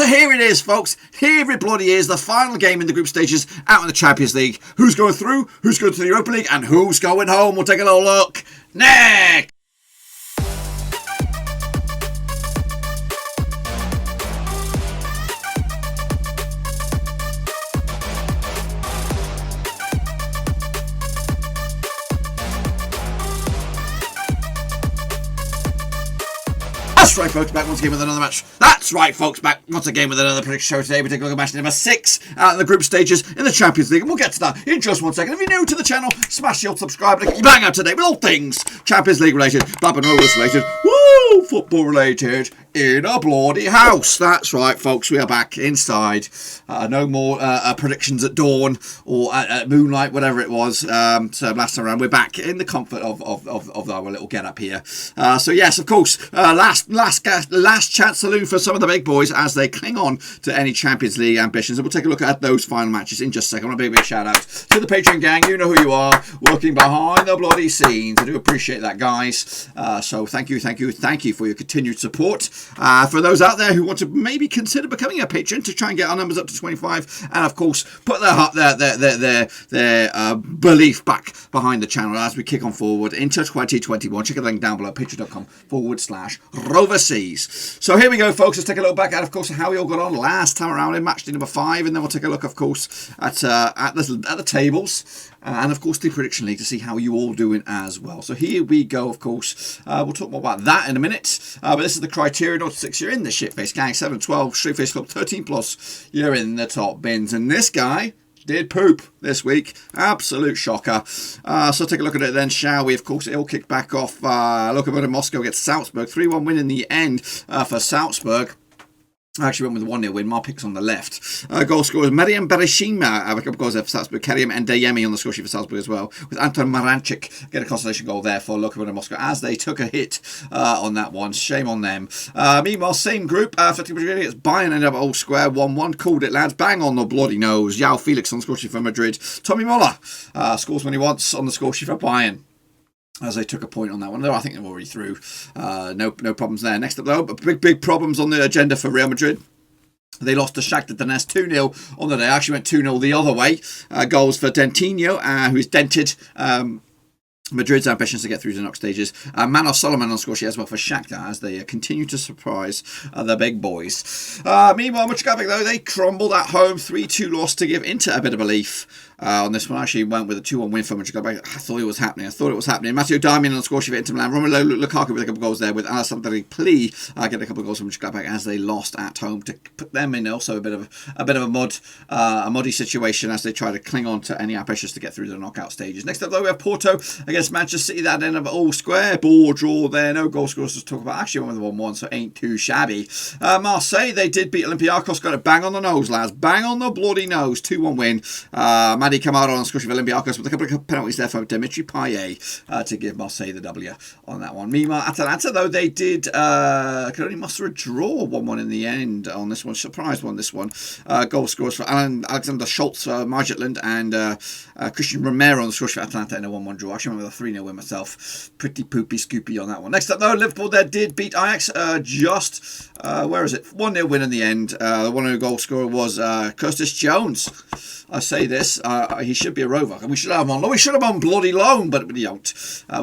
here it is, folks. Here it bloody is. The final game in the group stages out in the Champions League. Who's going through? Who's going to the Europa League? And who's going home? We'll take a little look next. That's right, folks, back once again with another match. That's right, folks, back once again with another prediction show today. We take a look at match number 6 out in the group stages in the Champions League. And we'll get to that in just 1 second. If you're new to the channel, smash the old subscribe button. Bang out today with all things Champions League related, Blackburn Rovers related, woo, football related, in a bloody house. That's right, folks, we are back inside. No more predictions at dawn or at moonlight, whatever it was. So last time around, we're back in the comfort of our little get up here. So yes, of course, last chance saloon for some of the big boys as they cling on to any Champions League ambitions. And we'll take a look at those final matches in just a second. I want a big shout out to the Patreon gang. You know who you are, working behind the bloody scenes. I do appreciate that, guys. So thank you for your continued support. For those out there who want to maybe consider becoming a patron to try and get our numbers up to 25, and of course put their belief back behind the channel as we kick on forward into 2021. Check the link down below, patreon.com/Roverseas. So here we go, folks. Let's take a look back at, of course, how we all got on last time around in match day number 5, and then we'll take a look, of course, at the tables. And of course the prediction league to see how you all doing as well. So here we go, of course. We'll talk more about that in a minute. But this is the criteria. 0 to 6, you're in the shitface gang. 7 to 12, straight-face club. 13 plus, you're in the top bins. And this guy did poop this week. Absolute shocker. So take a look at it then, shall we? Of course, it all kicked back off. Lokomotiv Moscow gets Salzburg. 3-1 win in the end for Salzburg. I actually went with a 1-0 win. My pick's on the left. Goal scorers Mariam Bereshima with a couple of goals there for Salzburg. Karim and Dayemi on the score sheet for Salzburg as well. With Anton Maranchik get a consolation goal there for Lokomotiv Moscow as they took a hit on that one. Shame on them. Meanwhile, same group. Atletico Madrid gets Bayern, ended up at all square. 1-1. Called it, lads. Bang on the bloody nose. João Felix on the score sheet for Madrid. Tommy Muller scores when he wants on the score sheet for Bayern, as they took a point on that one. I think they're already through. No problems there. Next up, though, big problems on the agenda for Real Madrid. They lost to Shakhtar Donetsk 2-0 on the day. Actually went 2-0 the other way. Goals for Dentinho, who's dented Madrid's ambitions to get through to the knockout stages. Manos Solomon on score sheet as well for Shakhtar as they continue to surprise the big boys. Meanwhile, Mönchengladbach, though, they crumbled at home. 3-2 loss to give Inter a bit of belief. On this one, I actually went with a 2-1 win for Mönchengladbach. I thought it was happening. Matteo Darmian on the score sheet for Inter Milan. Romelu Lukaku with a couple of goals there, with Alessandro Pli getting a couple of goals from Mönchengladbach as they lost at home to put them in also a bit of a muddy situation as they try to cling on to any ambitions to get through the knockout stages. Next up, though, we have Porto against Manchester City. That end of all square. Ball draw there. No goal scorers to talk about. Actually went with 1-1, so ain't too shabby. Marseille, they did beat Olympiakos. Got it bang on the nose, lads. Bang on the bloody nose. 2-1 win. Madi Camara on the score sheet for Olympiakos with a couple of penalties there for Dimitri Payet to give Marseille the W on that one. Meanwhile, Atalanta, though, they did could only muster a draw 1-1 in the end on this one. Surprise one, this one. Goal scorers for Alexander Schultz for Midtjylland and Christian Romero on the score sheet for Atalanta in a 1-1 draw. Actually went with a 3-0 win myself. Pretty poopy scoopy on that one. Next up, though, Liverpool there did beat Ajax where is it? 1-0 win in the end. The 1-0 goal scorer was Curtis Jones. I say this, he should be a Rover, and we should have him on. We should have him on bloody loan, but we don't.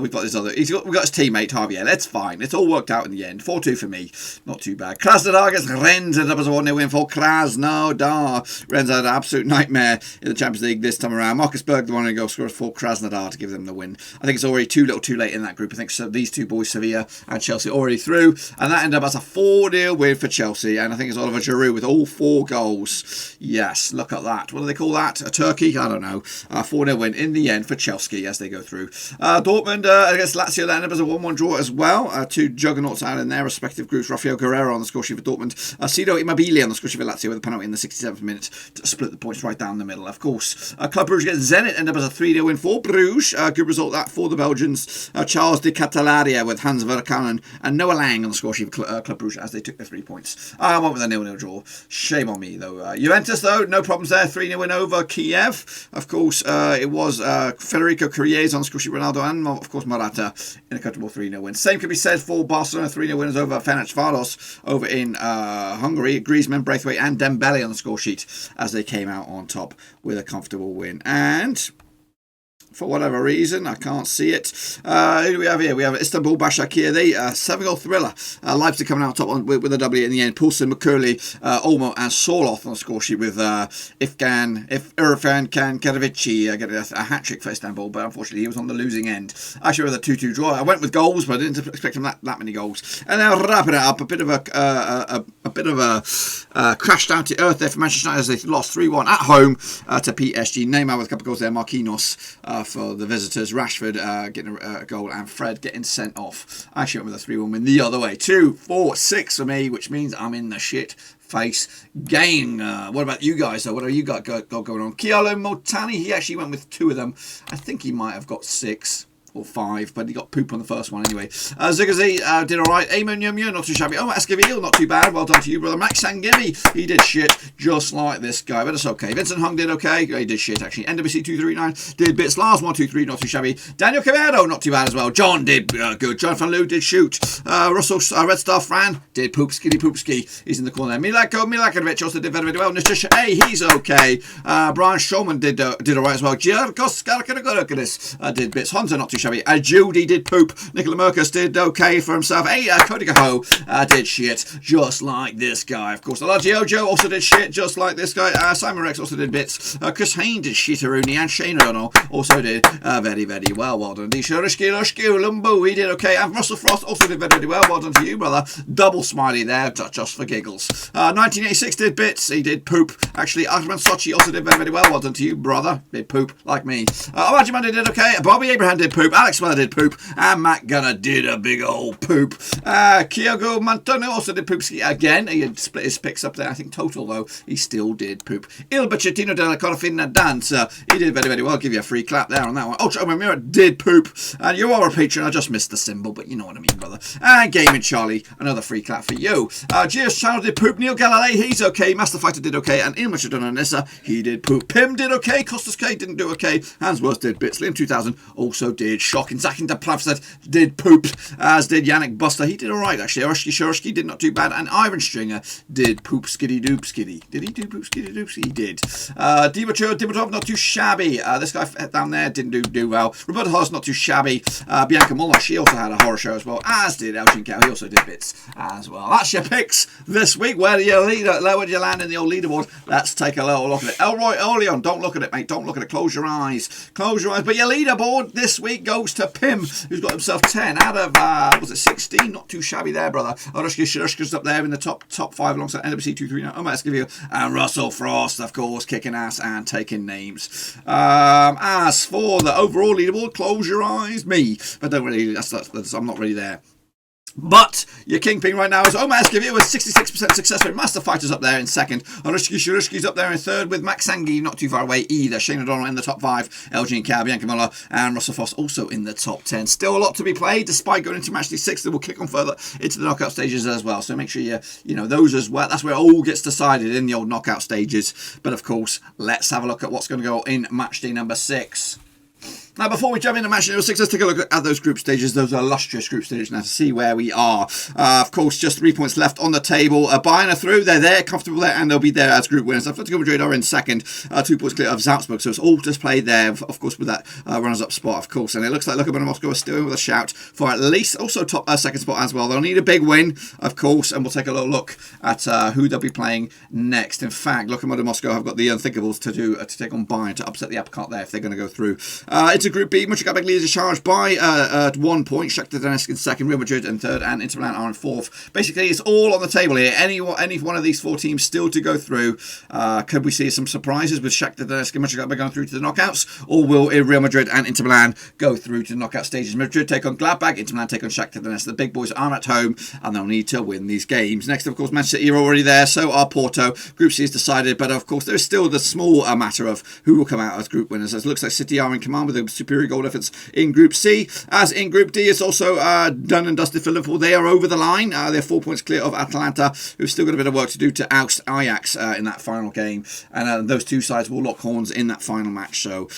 We've got this other. We've got his teammate Javier. That's fine. It's all worked out in the end. 4-2 for me. Not too bad. Krasnodar against Rennes. Ended up as a 1-0 win for Krasnodar. Rennes had an absolute nightmare in the Champions League this time around. Marcus Berg, the 1-0 goal scorer for Krasnodar to give them the win. I think it's already too late in that group. I think so. These two boys, Sevilla and Chelsea, already through, and that ended up as a 4-0 win for Chelsea. And I think it's Oliver Giroud with all 4 goals. Yes, look at that. What do they call that? A turkey? I don't know. 4-0 win in the end for Chelsea as they go through. Dortmund against Lazio, that ended up as a 1-1 draw as well. 2 juggernauts out in their respective groups. Rafael Guerrero on the score sheet for Dortmund. Ciro Immobile on the score sheet for Lazio with a penalty in the 67th minute to split the points right down the middle. Of course, Club Brugge against Zenit ended up as a 3-0 win for Bruges. Good result that for the Belgians. Charles de Catalaria with Hans Verkanen and Noah Lang on the score sheet for Club Brugge as they took the 3 points. I went with a 0-0 draw. Shame on me, though. Juventus, though, no problems there. 3-0 win over Kiev. Of course, it was Federico Chiesa on the score sheet, Ronaldo and, of course, Morata in a comfortable 3-0 win. Same could be said for Barcelona, 3-0 winners over Ferencváros over in Hungary. Griezmann, Braithwaite and Dembele on the score sheet as they came out on top with a comfortable win. And for whatever reason, I can't see it. Who do we have here? We have Istanbul, Başakşehir. They 7-goal thriller. Leipzig coming out top with a W in the end. Poulsen, McCurley, Olmo and Sorloth on the score sheet with Irfan Karadžić getting a hat-trick for Istanbul, but unfortunately he was on the losing end. Actually with a 2-2 draw. I went with goals, but I didn't expect him that many goals. And now wrapping it up, a bit of a crash down to earth there for Manchester United as they lost 3-1 at home to PSG. Neymar with a couple of goals there. Marquinhos for the visitors. Rashford getting a goal and Fred getting sent off. I actually went with a 3-1 win the other way. 2-4-6 for me, which means I'm in the shit face gang. What about you guys though? What have you got going on? Kealo Motani, he actually went with 2 of them. I think he might have got 6 or 5, but he got poop on the first one anyway. Zigazi did alright. Eamon Yumyo, not too shabby. Oh, Escaville, not too bad. Well done to you, brother. Max Sangimi, he did shit just like this guy, but it's okay. Vincent Hung did okay. He did shit actually. NWC 239 did bits. Lars 123, not too shabby. Daniel Cavado, not too bad as well. John did good. Jonathan Liu did shoot. Russell Red Star Fran did poop skiddy. He's in the corner. Milakovic also did very, very well. Nisha A, he's okay. Brian Shulman did alright as well. Giorgos Skarakagorakis did bits. Honza, not too shabby. Judy did poop. Nicola Merkus did okay for himself. Hey, Cody Cahoe did shit just like this guy. Of course, Alagio Joe also did shit just like this guy. Simon Rex also did bits. Chris Hain did shitteroonie, and Shane O'Donnell also did very, very well. Well done. Dishurishki Lumbo, he did okay. And Russell Frost also did very, very well. Well done to you, brother. Double smiley there, just for giggles. 1986 did bits. He did poop. Actually, Ahmed Sochi also did very, very well. Well done to you, brother. Did poop like me. Amajimandi did okay. Bobby Abraham did poop. Alex Weller did poop. And Matt Gunner did a big old poop. Kyogo Mantono also did poop again. He had split his picks up there. I think total, though, he still did poop. Il Bacchettino della Corfina Danza. He did very, very well. I'll give you a free clap there on that one. Ultra Mirror did poop. And you are a patron. I just missed the symbol, but you know what I mean, brother. And Gaming Charlie, another free clap for you. Geos Channel did poop. Neil Galilei, he's okay. Master Fighter did okay. And Ilma Shadona he did poop. Pim did okay. Costas K didn't do okay. Hansworth did bits. Liam 2000 also did shocking. Zakin de Plavsted did poop, as did Yannick Buster. He did alright actually. Orshki Shorshki did not too bad. And Ivan Stringer did poop skiddy doop skiddy. Did he do poop skiddy doop? He did. Dimitrov not too shabby. This guy down there didn't do well. Roberto Haas not too shabby. Bianca Muller, she also had a horror show as well, as did Elgin Cow. He also did bits as well. That's your picks this week. Where do you land in the old leaderboard? Let's take a little look at it. Elroy Oleon, don't look at it, mate. Don't look at it. Close your eyes. Close your eyes. But your leaderboard this week goes to Pim, who's got himself 10 out of, was it 16? Not too shabby there, brother. Orushka's up there in the top 5 alongside NWC 239. I'm going to give you. And Russell Frost, of course, kicking ass and taking names. As for the overall leaderboard, close your eyes, me. But don't really, I'm not really there. But your kingpin right now is Omar Esquivel with 66% success rate. Master Fighter's up there in second. Orushki's up there in third with Max Sangi not too far away either. Shane O'Donnell in the top 5. LG and Cow, Bianca Muller and Russell Foss also in the top 10. Still a lot to be played despite going into Matchday 6. They will kick on further into the knockout stages as well. So make sure you know those as well. That's where it all gets decided in the old knockout stages. But of course, let's have a look at what's going to go in Matchday number 6. Now, before we jump into match number 6, let's take a look at those group stages, those illustrious group stages now to see where we are. Of course, just 3 points left on the table. Bayern are through, they're there, comfortable there, and they'll be there as group winners. Atletico Madrid are in second, 2 points clear of Salzburg, so it's all just played there, of course, with that runners-up spot, of course. And it looks like Lokomotiv and Moskva are still in with a shout for at least also top second spot as well. They'll need a big win, of course, and we'll take a little look at who they'll be playing next. In fact, Lokomotiv Moscow have got the unthinkables to do to take on Bayern to upset the apple cart there if they're going to go through. Into Group B, Mönchengladbach leaders are charged by 1 point. Shakhtar Donetsk in second, Real Madrid in third, and Inter Milan are in fourth. Basically, it's all on the table here. Any one of these 4 teams still to go through. Could we see some surprises with Shakhtar Donetsk and Mönchengladbach going through to the knockouts, or will Real Madrid and Inter Milan go through to the knockout stages? Madrid take on Gladbach, Inter Milan take on Shakhtar Donetsk. The big boys are at home, and they'll need to win these games. Next, of course, Manchester City are already there. So are Porto. Group C is decided, but of course, there is still the small matter of who will come out as group winners. It looks like City are in command with superior goal difference in Group C. As in Group D, it's also done and dusted for Liverpool. They are over the line. They're 4 points clear of Atalanta, who've still got a bit of work to do to oust Ajax in that final game. And those two sides will lock horns in that final match. So,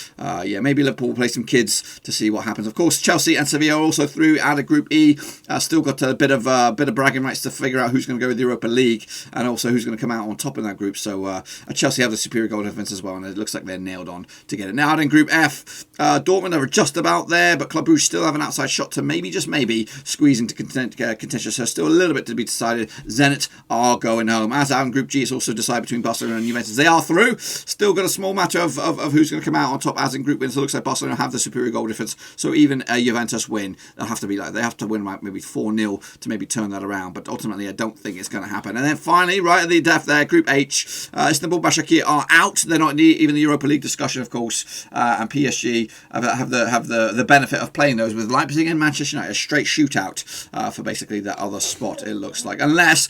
yeah, maybe Liverpool will play some kids to see what happens. Of course, Chelsea and Sevilla are also through out of Group E. Still got a bit of bragging rights to figure out who's going to go with the Europa League and also who's going to come out on top in that group. So Chelsea have the superior goal difference as well, and it looks like they're nailed on to get it. Now out in Group F, Dortmund are just about there, but Club Brugge still have an outside shot to maybe, just maybe, squeeze into contention. So still a little bit to be decided. Zenit are going home. As out in Group G, it's also decided between Barcelona and Juventus. They are through. Still got a small matter of who's going to come out on top as in Group wins. So it looks like Barcelona have the superior goal difference. So even a Juventus win, they have to win like maybe 4-0 to maybe turn that around. But ultimately, I don't think it's going to happen. And then finally, right at the depth there, Group H, Istanbul Başakşehir are out. They're not in even the Europa League discussion, of course. And PSG have the benefit of playing those with Leipzig and Manchester United. A straight shootout for basically that other spot, it looks like. Unless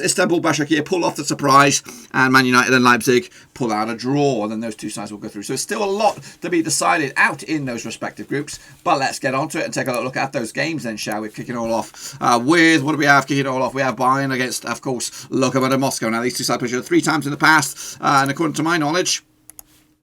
Istanbul Başakşehir pull off the surprise and Man United and Leipzig pull out a draw, then those two sides will go through. So it's still a lot to be decided out in those respective groups. But let's get on to it and take a look at those games then, shall we? Kicking it all off with, what do we have kicking it all off? We have Bayern against, of course, Lokomotiv Moscow. Now, these two sides played 3 times in the past, and according to my knowledge,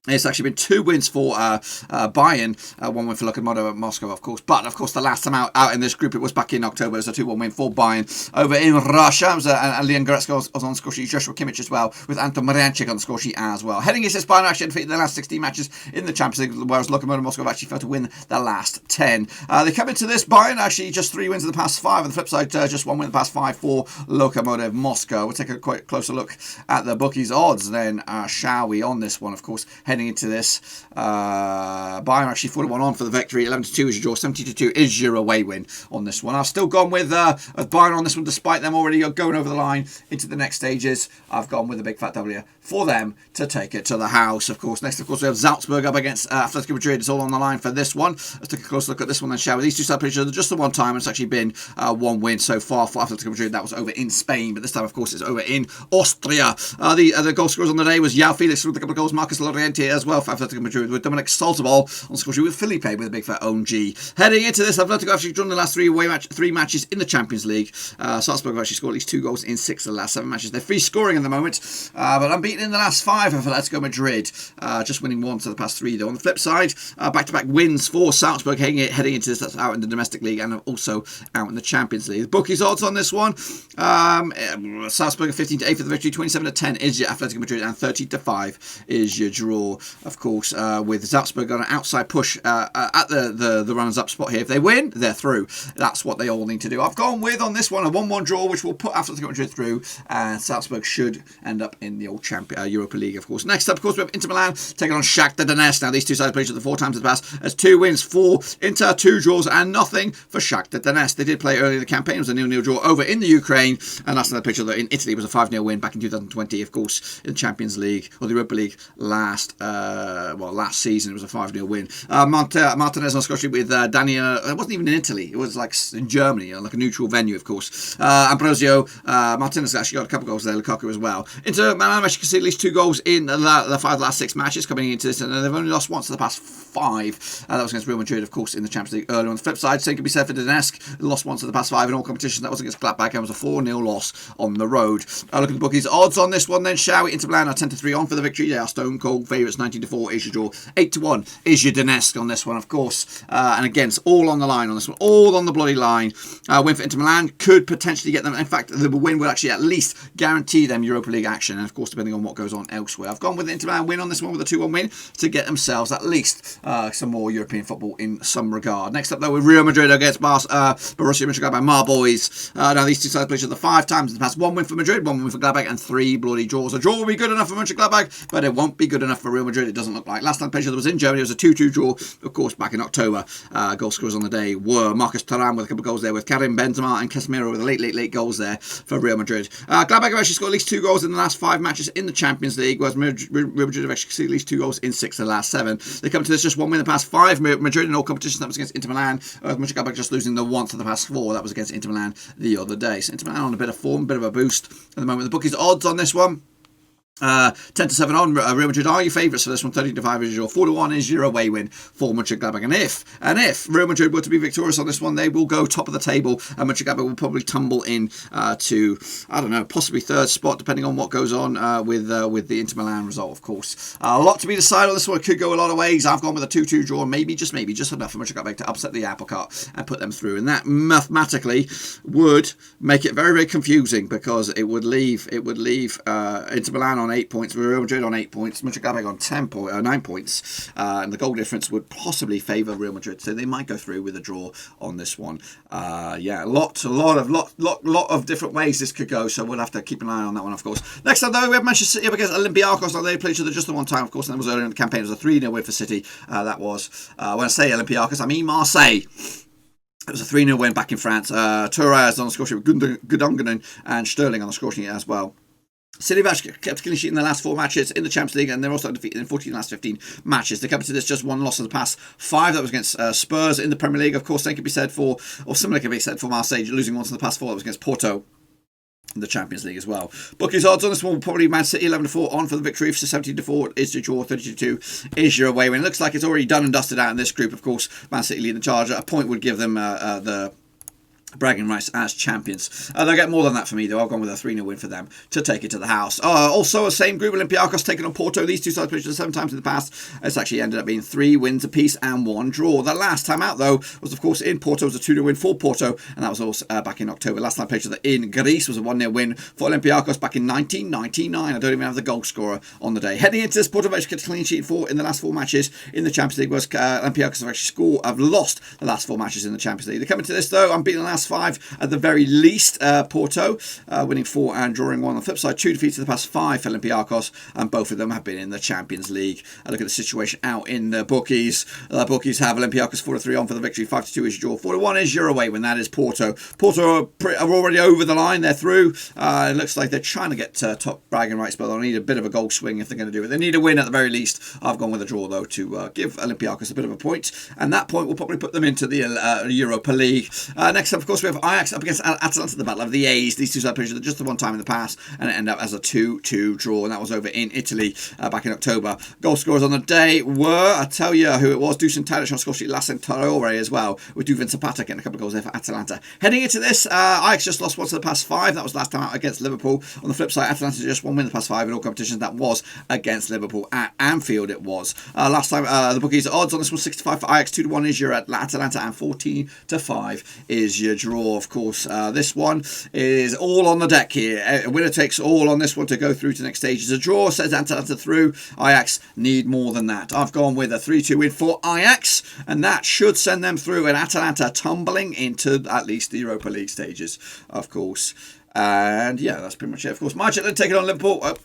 it's actually been 2 wins for Bayern, 1 win for Lokomotiv Moscow, of course. But, of course, the last time out in this group, it was back in October. It was a 2-1 win for Bayern over in Russia. It was, and Leon Goretzka was on the score sheet, Joshua Kimmich as well, with Anton Marianchik on the score sheet as well. Heading into this, Bayern actually defeated the last 16 matches in the Champions League, whereas Lokomotiv Moscow have actually failed to win the last 10. They come into this, Bayern actually just 3 wins in the past 5. On the flip side, just 1 win in the past 5 for Lokomotiv Moscow. We'll take a quite closer look at the bookies' odds then, shall we, on this one, of course, heading into this. Bayern actually 41 on for the victory. 11-2 is your draw. 70-2 is your away win on this one. I've still gone with Bayern on this one, despite them already going over the line into the next stages. I've gone with a big fat W for them to take it to the house. Of course, next, of course, we have Salzburg up against Atletico Madrid. It's all on the line for this one. Let's take a close look at this one then, shall we? These two side pitches are just the one time. It's actually been 1 win so far for Atletico Madrid. That was over in Spain, but this time, of course, it's over in Austria. The goal scorers on the day was João Felix with a couple of goals, Marcus Llorente as well for Atletico Madrid, with Dominic Solteball on score sheet with Felipe with a big fat own G. Heading into this, Atletico actually drawn the last 3 matches in the Champions League. Salzburg have actually scored at least 2 goals in 6 of the last 7 matches. They're free scoring at the moment, but unbeaten in the last 5 for Atletico Madrid. Just winning 1 to the past 3 though. On the flip side, back-to-back wins for Salzburg heading into this. That's out in the domestic league and also out in the Champions League. The bookies odds on this one, Salzburg 15-8 for the victory, 27-10 is your Atletico Madrid, and 30-5 is your draw. Of course, with Salzburg on an outside push at the runners-up spot here. If they win, they're through. That's what they all need to do. I've gone with, on this one, a 1-1 draw, which will put Atletico Madrid through, and Salzburg should end up in the old Europa League, of course. Next up, of course, we have Inter Milan taking on Shakhtar Donetsk. Now, these two sides played each other 4 times in the past. There's 2 wins for Inter, 2 draws, and nothing for Shakhtar Donetsk. They did play early in the campaign. It was a 0-0 draw over in the Ukraine, and last time they played each other in Italy was a 5-0 win back in 2020, of course, in the Champions League, or the Europa League last season. It was a 5-0 win. Martinez on score sheet with Daniel. It wasn't even in Italy. It was like in Germany, like a neutral venue, of course. Ambrosio Martinez actually got a couple goals there. Lukaku as well. Inter Milan actually conceded at least 2 goals in the 5 last 6 matches coming into this, and they've only lost once in the past 5. That was against Real Madrid, of course, in the Champions League earlier. On the flip side, same can be said for Donetsk. Lost once in the past 5 in all competitions. That was against Gladbach, and was a 4-0 loss on the road. Look at the bookies odds on this one then, shall we? Inter Milan are 10-3 on for the victory. They are stone cold favourites. 19-4 is your draw. 8-1 is your Donetsk on this one, of course. And again, it's all on the line on this one. All on the bloody line. Win for Inter Milan could potentially get them. In fact, the win will actually at least guarantee them Europa League action. And of course, depending on what goes on elsewhere. I've gone with the Inter Milan win on this one with a 2-1 win to get themselves at least some more European football in some regard. Next up, though, with Real Madrid against Borussia Mönchengladbach, my boys. Now, these two sides played each other 5 times in the past. 1 win for Madrid, 1 win for Gladbach, and 3 bloody draws. A draw will be good enough for Mönchengladbach, but it won't be good enough for Real Madrid, it doesn't look like. Last time played each other was in Germany. It was a 2-2 draw, of course, back in October. Goal scorers on the day were Marcus Thuram with a couple of goals there, with Karim Benzema and Casemiro with late goals there for Real Madrid. Gladbach have actually scored at least 2 goals in the last 5 matches in the Champions League, whereas Real Madrid have actually scored at least 2 goals in 6 of the last 7. They come to this just 1 win in the past 5. Madrid in all competitions, that was against Inter Milan. Mönchengladbach just losing the 1 for the past 4. That was against Inter Milan the other day. So Inter Milan on a bit of form, a bit of a boost at the moment. The bookies odds on this one, 10-7 on. Real Madrid are your favourites for this one. 13-5 is your 4-1 is your away win for Mönchengladbach. And if Real Madrid were to be victorious on this one, they will go top of the table, and Mönchengladbach will probably tumble in to, I don't know, possibly third spot, depending on what goes on with the Inter Milan result, of course. A lot to be decided on this one. It could go a lot of ways. I've gone with a 2-2 draw, maybe just enough for Mönchengladbach to upset the apple cart and put them through, and that mathematically would make it very, very confusing, because it would leave Inter Milan on 8 points, Real Madrid on 8 points, Mönchengladbach on 9 points, and the goal difference would possibly favour Real Madrid, so they might go through with a draw on this one. A lot of different ways this could go, so we'll have to keep an eye on that one, of course. Next up, though, we have Manchester City up against Olympiakos. Now, they played each other just the one time, of course, and that was earlier in the campaign. It was a 3-0 win for City. That was, when I say Olympiakos, I mean Marseille. It was a 3-0 win back in France. Torres on the score sheet with Gundogan and Sterling on the score sheet as well. City have actually kept a clean sheet in the last 4 matches in the Champions League, and they're also undefeated in 14 last 15 matches. They come to this just one loss in the past 5. That was against Spurs in the Premier League. Of course, same could be said for, or similar could be said for Marseille, losing once in the past 4. That was against Porto in the Champions League as well. Bookies odds on this one will probably Man City 11-4 on for the victory. 17-4 is your draw. 32-2 is your away win. It looks like it's already done and dusted out in this group. Of course, Man City leading the charge. A point would give them the bragging rights as champions. They'll get more than that for me, though. I've gone with a 3-0 win for them to take it to the house. Also, a same group, Olympiakos taking on Porto. These two sides played 7 times in the past. It's actually ended up being 3 wins apiece and 1 draw. The last time out, though, was, of course, in Porto. It was a 2-0 win for Porto, and that was also back in October. Last time played each other in Greece was a 1-0 win for Olympiakos back in 1999. I don't even have the goal scorer on the day. Heading into this, Porto have actually kept a clean sheet in the last 4 matches in the Champions League, whereas Olympiakos have lost the last 4 matches in the Champions League. They're coming to this, though, unbeaten the last 5 at the very least. Porto winning 4 and drawing 1. On the flip side, 2 defeats in the past 5 for Olympiakos, and both of them have been in the Champions League. Look at the situation out in the bookies. The bookies have Olympiakos 4-3 on for the victory. 5-2 is your draw. 4-1 is your away when that is Porto. Porto are already over the line. They're through. It looks like they're trying to get top bragging rights, but they'll need a bit of a goal swing if they're going to do it. They need a win at the very least. I've gone with a draw, though, to give Olympiakos a bit of a point, and that point will probably put them into the Europa League. Next up, of course, we have Ajax up against Atalanta, the battle of the A's. These two sides played just the one time in the past, and it ended up as a 2-2 draw, and that was over in Italy back in October. Goal scorers on the day were, I tell you who it was, Dusan Tadic on score sheet, Lassen Traore as well, with Duvan Zapata getting a couple of goals there for Atalanta. Heading into this, Ajax just lost once in the past 5. That was last time out against Liverpool. On the flip side, Atalanta just 1 win in the past 5 in all competitions. That was against Liverpool at Anfield. It was last time. The bookies odds on this one 65 for Ajax, 2-1 is your Atalanta, and 14-5 is your draw. Of course, this one is all on the deck here. A winner takes all on this one to go through to the next stage. As a draw sends Atalanta through. Ajax need more than that. I've gone with a 3-2 win for Ajax, and that should send them through, and Atalanta tumbling into at least the Europa League stages, of course. And yeah, that's pretty much it. Of course, Midtjylland taking on Liverpool.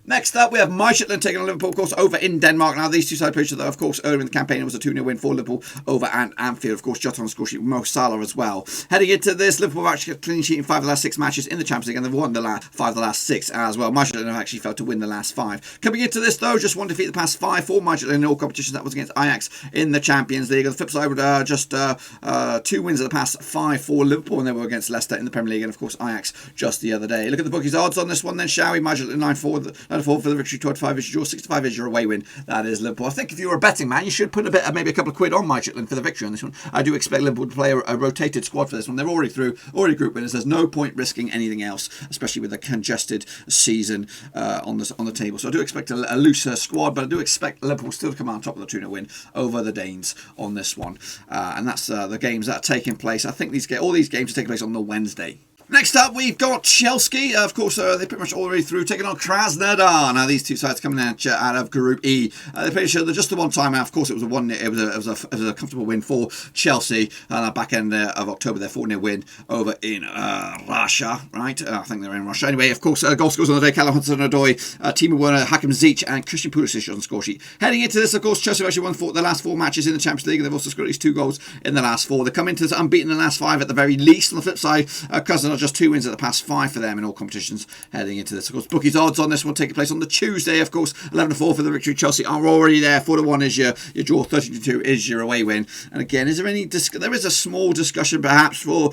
Next up, we have Midtjylland taking on Liverpool, of course, over in Denmark. Now, these two sides played each other, of course, earlier in the campaign. It was a 2-0 win for Liverpool over at Anfield. Of course, Jota on the score sheet with Mo Salah as well. Heading into this, Liverpool have actually got a clean sheet in 5 of the last 6 matches in the Champions League, and they've won the 5 of the last 6 as well. Midtjylland have actually failed to win the last 5. Coming into this, though, just 1 defeat the past 5 for Midtjylland in all competitions. That was against Ajax in the Champions League. On the flip side, just 2 wins of the past 5 for Liverpool, and they were against Leicester in the Premier League, and of course, Ajax just the other day. Look at the bookies' odds on this one then, shall we? Midtjylland 9-4 for the victory. 5 is your draw, 65 is your away win. That is Liverpool. I think if you were a betting man, you should put maybe a couple of quid on Midtjylland for the victory on this one. I do expect Liverpool to play a rotated squad for this one. They're already through, already group winners. There's no point risking anything else, especially with a congested season on the table. So I do expect a looser squad, but I do expect Liverpool still to come out on top of the 2-0 win over the Danes on this one. And that's the games that are taking place. I think all these games are taking place on the Wednesday. Next up, we've got Chelsea. Of course, they're pretty much all the way through, taking on Krasnodar. Now, these two sides coming out of Group E. They played each other just the one time. Of course, it was a comfortable win for Chelsea. Back end of October, their 4-0 win over in Russia, right? I think they're in Russia. Anyway, of course, goal scores on the day: Callum Hudson-Odoi, Timo Werner, Hakim Ziyech, and Christian Pulisic on the score sheet. Heading into this, of course, Chelsea have actually won the last 4 matches in the Champions League, and they've also scored at least 2 goals in the last 4. They come into this unbeaten in the last 5 at the very least. On the flip side, Krasnodar Barcelona just 2 wins at the past 5 for them in all competitions heading into this. Of course, bookies odds on this one taking place on the Tuesday. Of course, 11-4 for the victory. Chelsea are already there. 4-1 is your draw. 13-2 is your away win. And again, is there any? There is a small discussion perhaps for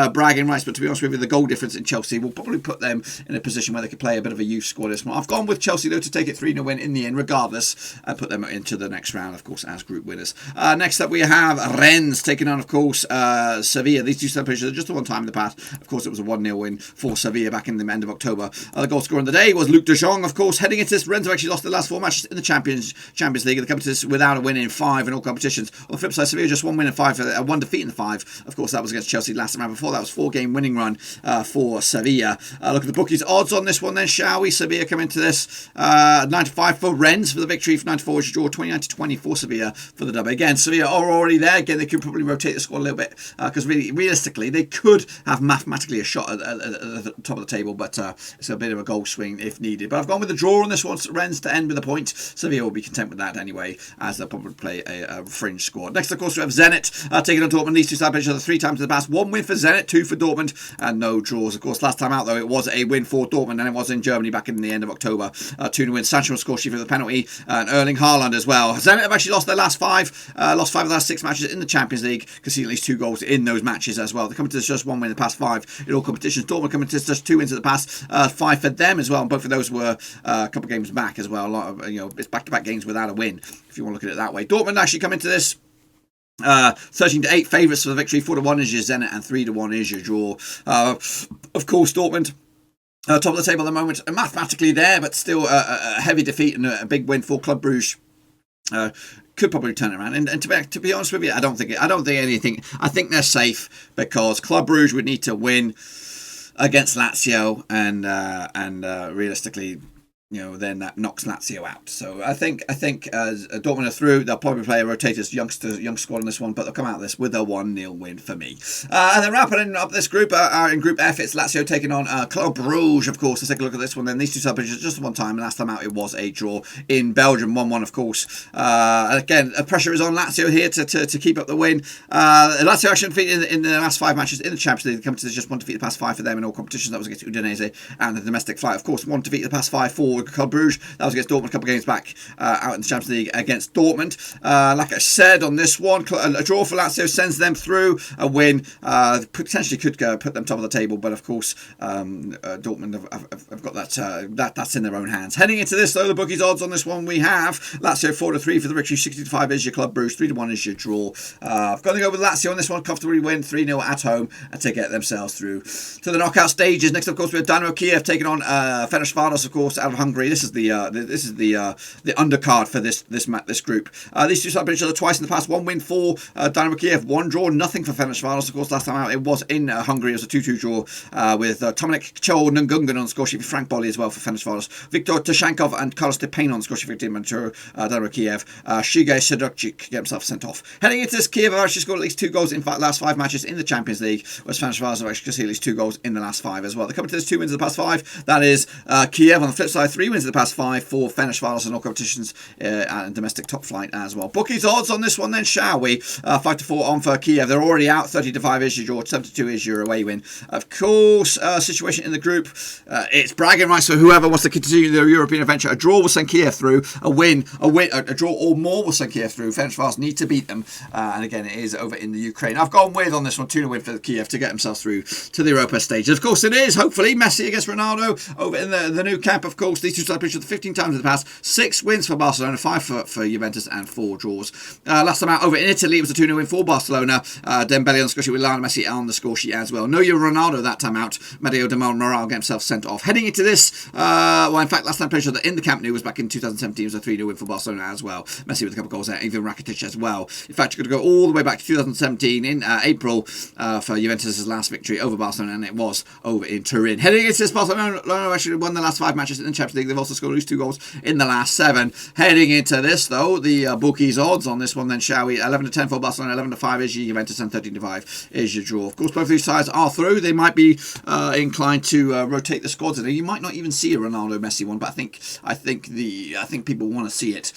bragging rights, but to be honest with you, the goal difference in Chelsea will probably put them in a position where they could play a bit of a youth squad this month. I've gone with Chelsea though to take it 3-0 win in the end, regardless, and put them into the next round, of course, as group winners. Next up, we have Rennes taking on, of course, Sevilla. These two celebrations are just the one time in the past. Of course, it was a 1-0 win for Sevilla back in the end of October. The goal scorer on the day was Luc de Jong, of course. Heading into this, Rennes have actually lost the last 4 matches in the Champions League. They come to this without a win in 5 in all competitions. On the flip side, Sevilla just 1 win in 5, 1 defeat in 5. Of course, that was against Chelsea last time. Before that was 4-game winning run for Sevilla. Look at the bookies odds on this one then, shall we? Sevilla come into this 9-5 for Rennes for the victory. 9-4 is your draw. 29-20 for Sevilla for the dub. Again, Sevilla are already there. Again, they could probably rotate the squad a little bit because really, realistically, they could have mathematically a shot at the top of the table, but it's a bit of a goal swing if needed. But I've gone with the draw on this one. Rennes to end with a point. Sevilla will be content with that anyway, as they'll probably play a fringe squad. Next, of course, we have Zenit taking on Dortmund. These two sides each other 3 times in the past. 1 win for Zenit, 2 for Dortmund, and no draws. Of course, last time out though, it was a win for Dortmund, and it was in Germany back in the end of October. 2-0 win. Sancho scored for the penalty, and Erling Haaland as well. Zenit have actually lost their last 5, lost 5 of the last 6 matches in the Champions League, conceding at least 2 goals in those matches as well. They come to this just 1 win in the past 5 in all competitions. Dortmund coming to this just 2 wins in the past 5 for them as well, and both of those were a couple of games back as well. A lot of, it's back-to-back games without a win, if you want to look at it that way. Dortmund actually come into this 13-8 favourites for the victory. 4-1 is your Zenit, and 3-1 is your draw. Of course, Dortmund top of the table at the moment, mathematically there, but still a heavy defeat and a big win for Club Brugge. Could probably turn it around, and to be honest with you, I don't think anything. I think they're safe because Club Brugge would need to win against Lazio, and realistically, then that knocks Lazio out. So I think Dortmund are through. They'll probably play a rotated young squad on this one, but they'll come out of this with a 1-0 win for me. And then wrapping up this group, in Group F, it's Lazio taking on Club Brugge, of course. Let's take a look at this one then. These two subdivisions just one time, and last time out it was a draw in Belgium, 1-1, of course. Again, pressure is on Lazio here to keep up the win. Lazio actually defeated in the last 5 matches in the Champions League. They come to this just 1 defeat the past 5 for them in all competitions. That was against Udinese and the domestic flight. Of course, 1 defeat the past 5 for Club Brugge. That was against Dortmund a couple of games back out in the Champions League against Dortmund. Like I said on this one, a draw for Lazio sends them through. A win potentially could put them top of the table, but of course Dortmund have got that's in their own hands. Heading into this though, the bookies odds on this one we have Lazio 4-3 for the victory. 60-5 is your Club Brugge. 3-1 is your draw. I've got to go with Lazio on this one. Comfortably win 3-0 at home and to get themselves through to the knockout stages. Next, of course, we have Dynamo Kiev taking on Ferencváros, of course, out of Hungary. This is the undercard for this group. These two sides played each other twice in the past. 1 win for Dynamo Kiev, 1 draw, nothing for Ferencváros. Of course, last time out it was in Hungary. It was a 2-2 draw with Tominik Cho-Ngungun on score sheet for Frank Bolli as well for Ferencváros. Viktor Tashankov and Carlos Depain on score sheet for Dynamo Kiev. Shige Sedokchik get himself sent off. Heading into this, Kiev have actually scored at least 2 goals in the last 5 matches in the Champions League, whereas Ferencváros have actually scored at least 2 goals in the last 5 as well. They're coming to this 2 wins in the past 5. That is Kiev. On the flip side, 3 wins in the past 5 for Ferencváros in all competitions and domestic top flight as well. Bookies odds on this one then, shall we? 5-4 on for Kiev. They're already out. 30-5 is your draw. 7-2 is your away win. Of course, situation in the group. It's bragging rights for whoever wants to continue their European adventure. A draw will send Kiev through. A draw or more will send Kiev through. Ferencváros need to beat them. And again, it is over in the Ukraine. I've gone with on this one 2-0 win for Kiev to get themselves through to the Europa stage. Of course, it is hopefully Messi against Ronaldo over in the new camp. Of course, these two sides played 15 times in the past. 6 wins for Barcelona, 5 for Juventus, and 4 draws. Last time out over in Italy, it was a 2-0 win for Barcelona. Dembele on the score sheet with Lionel Messi on the score sheet as well. No, you're Ronaldo that time out. Mario de Moral get himself sent off. Heading into this, in fact, last time played in the Camp Nou was back in 2017. It was a 3-0 win for Barcelona as well. Messi with a couple of goals there, even Rakitic as well. In fact, you're going to go all the way back to 2017 in April for Juventus' last victory over Barcelona, and it was over in Turin. Heading into this, Barcelona actually won the last 5 matches in the Champions Champions League. They've also scored at least 2 goals in the last 7. Heading into this, though, the bookies odds on this one, then, shall we? 11-10 for Barcelona, 11-5 is your Juventus, and 13-5 is your draw. Of course, both of these sides are through. They might be inclined to rotate the squads, and you might not even see a Ronaldo Messi one, but I think people want to see it.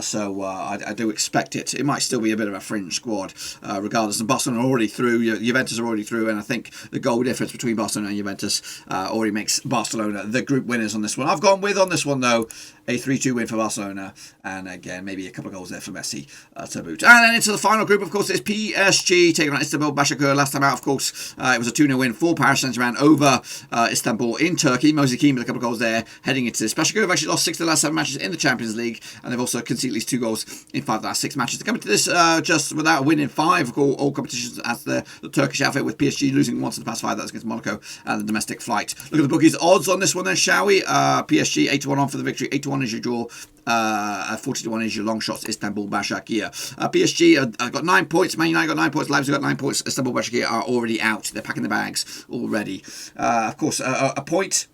So I do expect it. It might still be a bit of a fringe squad, regardless. And Barcelona are already through. Juventus are already through, and I think the goal difference between Barcelona and Juventus already makes Barcelona the group winners on this one. I've gone with on this one though a 3-2 win for Barcelona, and again maybe a couple of goals there for Messi to boot. And then into the final group, of course, it's PSG taking on Istanbul Başakşehir. Last time out, of course, it was a 2-0 win for Paris Saint-Germain over Istanbul in Turkey. Moise Kean with a couple of goals there heading into this. Başakşehir have actually lost 6 of the last 7 matches in the Champions League, and they've also conceded at least 2 goals in 5 of the last 6 matches. They're coming to this just without a win in 5 of all competitions as the Turkish outfit, with PSG losing once in the past 5. That was against Monaco and the domestic flight. Look at the bookies odds on this one then, shall we? PSG 8-1 on for the victory, 8-1 is your draw. 40-1 is your long shots. Istanbul Başakşehir. PSG got 9 points. Man United got 9 points. Leipzig got 9 points. Istanbul Başakşehir are already out. They're packing the bags already. Of course, a point.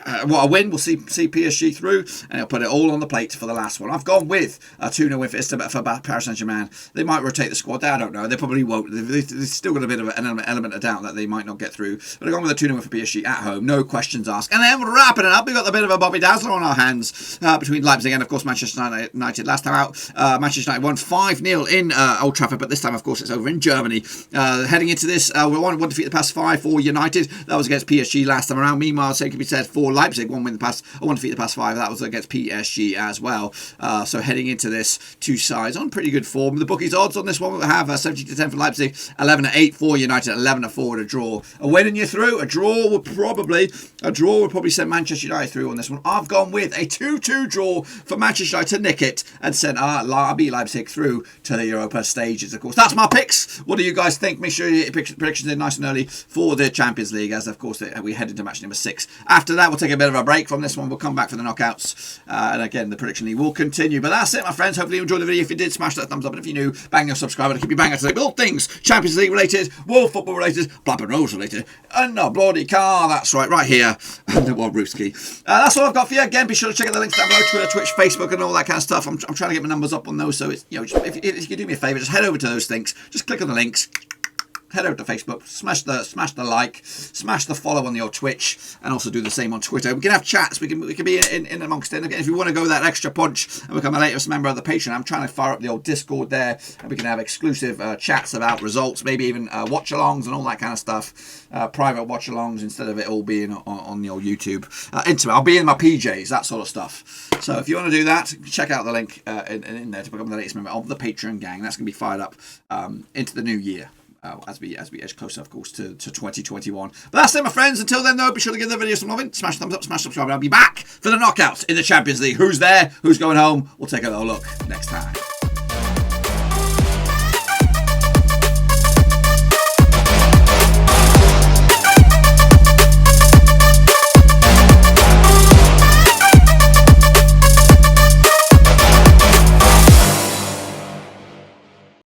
A win will see PSG through, and it'll put it all on the plate for the last one. I've gone with a 2-0 win for Paris Saint-Germain. They might rotate the squad. I don't know. They probably won't. They've still got a bit of an element of doubt that they might not get through. But I've gone with a 2-0 win for PSG at home. No questions asked. And then wrapping it up, we've got a bit of a Bobby Dazzler on our hands between Leipzig and, of course, Manchester United. Last time out, Manchester United won 5-0 in Old Trafford, but this time, of course, it's over in Germany. Heading into this, we won defeat the past 5 for United. That was against PSG last time around. Meanwhile, same can be said for Leipzig. One defeat the past 5. That was against PSG as well. So heading into this, 2 sides on pretty good form. The bookies odds on this one we have 17-10 for Leipzig, 11-8 for United, 11-4 at a draw. A win and you're through. A draw would probably send Manchester United through on this one. I've gone with a 2-2 draw for Manchester United to nick it and send RB Leipzig through to the Europa stages. Of course, that's my picks. What do you guys think? Make sure you get your predictions in nice and early for the Champions League, as of course we head into match number 6. After that, we'll take a bit of a break from this one. We'll come back for the knockouts, and again the prediction league will continue. But that's it, my friends. Hopefully you enjoyed the video. If you did, smash that thumbs up, and if you're new, bang your subscribe and keep your bang out today. All things Champions League related, World Football related, Blackburn Rovers related, and a bloody car. That's right here. Well, Brewski. That's all I've got for you. Again, be sure to check out the links down below: Twitter, Twitch, Facebook, and all that kind of stuff. I'm trying to get my numbers up on those, so it's, you know, if you could do me a favour, just head over to those links. Just click on the links. Head over to Facebook, smash the like, smash the follow on your Twitch, and also do the same on Twitter. We can have chats. We can be in amongst it. Again, if you want to go that extra punch and become a latest member of the Patreon, I'm trying to fire up the old Discord there, and we can have exclusive chats about results, maybe even watch-alongs and all that kind of stuff. Private watch-alongs instead of it all being on the old YouTube. Intimate. I'll be in my PJs, that sort of stuff. So if you want to do that, check out the link in there to become the latest member of the Patreon gang. That's going to be fired up into the new year. As we edge closer, of course, to 2021. But that's it, my friends. Until then, though, be sure to give the video some loving. Smash the thumbs up, smash subscribe, and I'll be back for the knockouts in the Champions League. Who's there? Who's going home? We'll take a little look next time.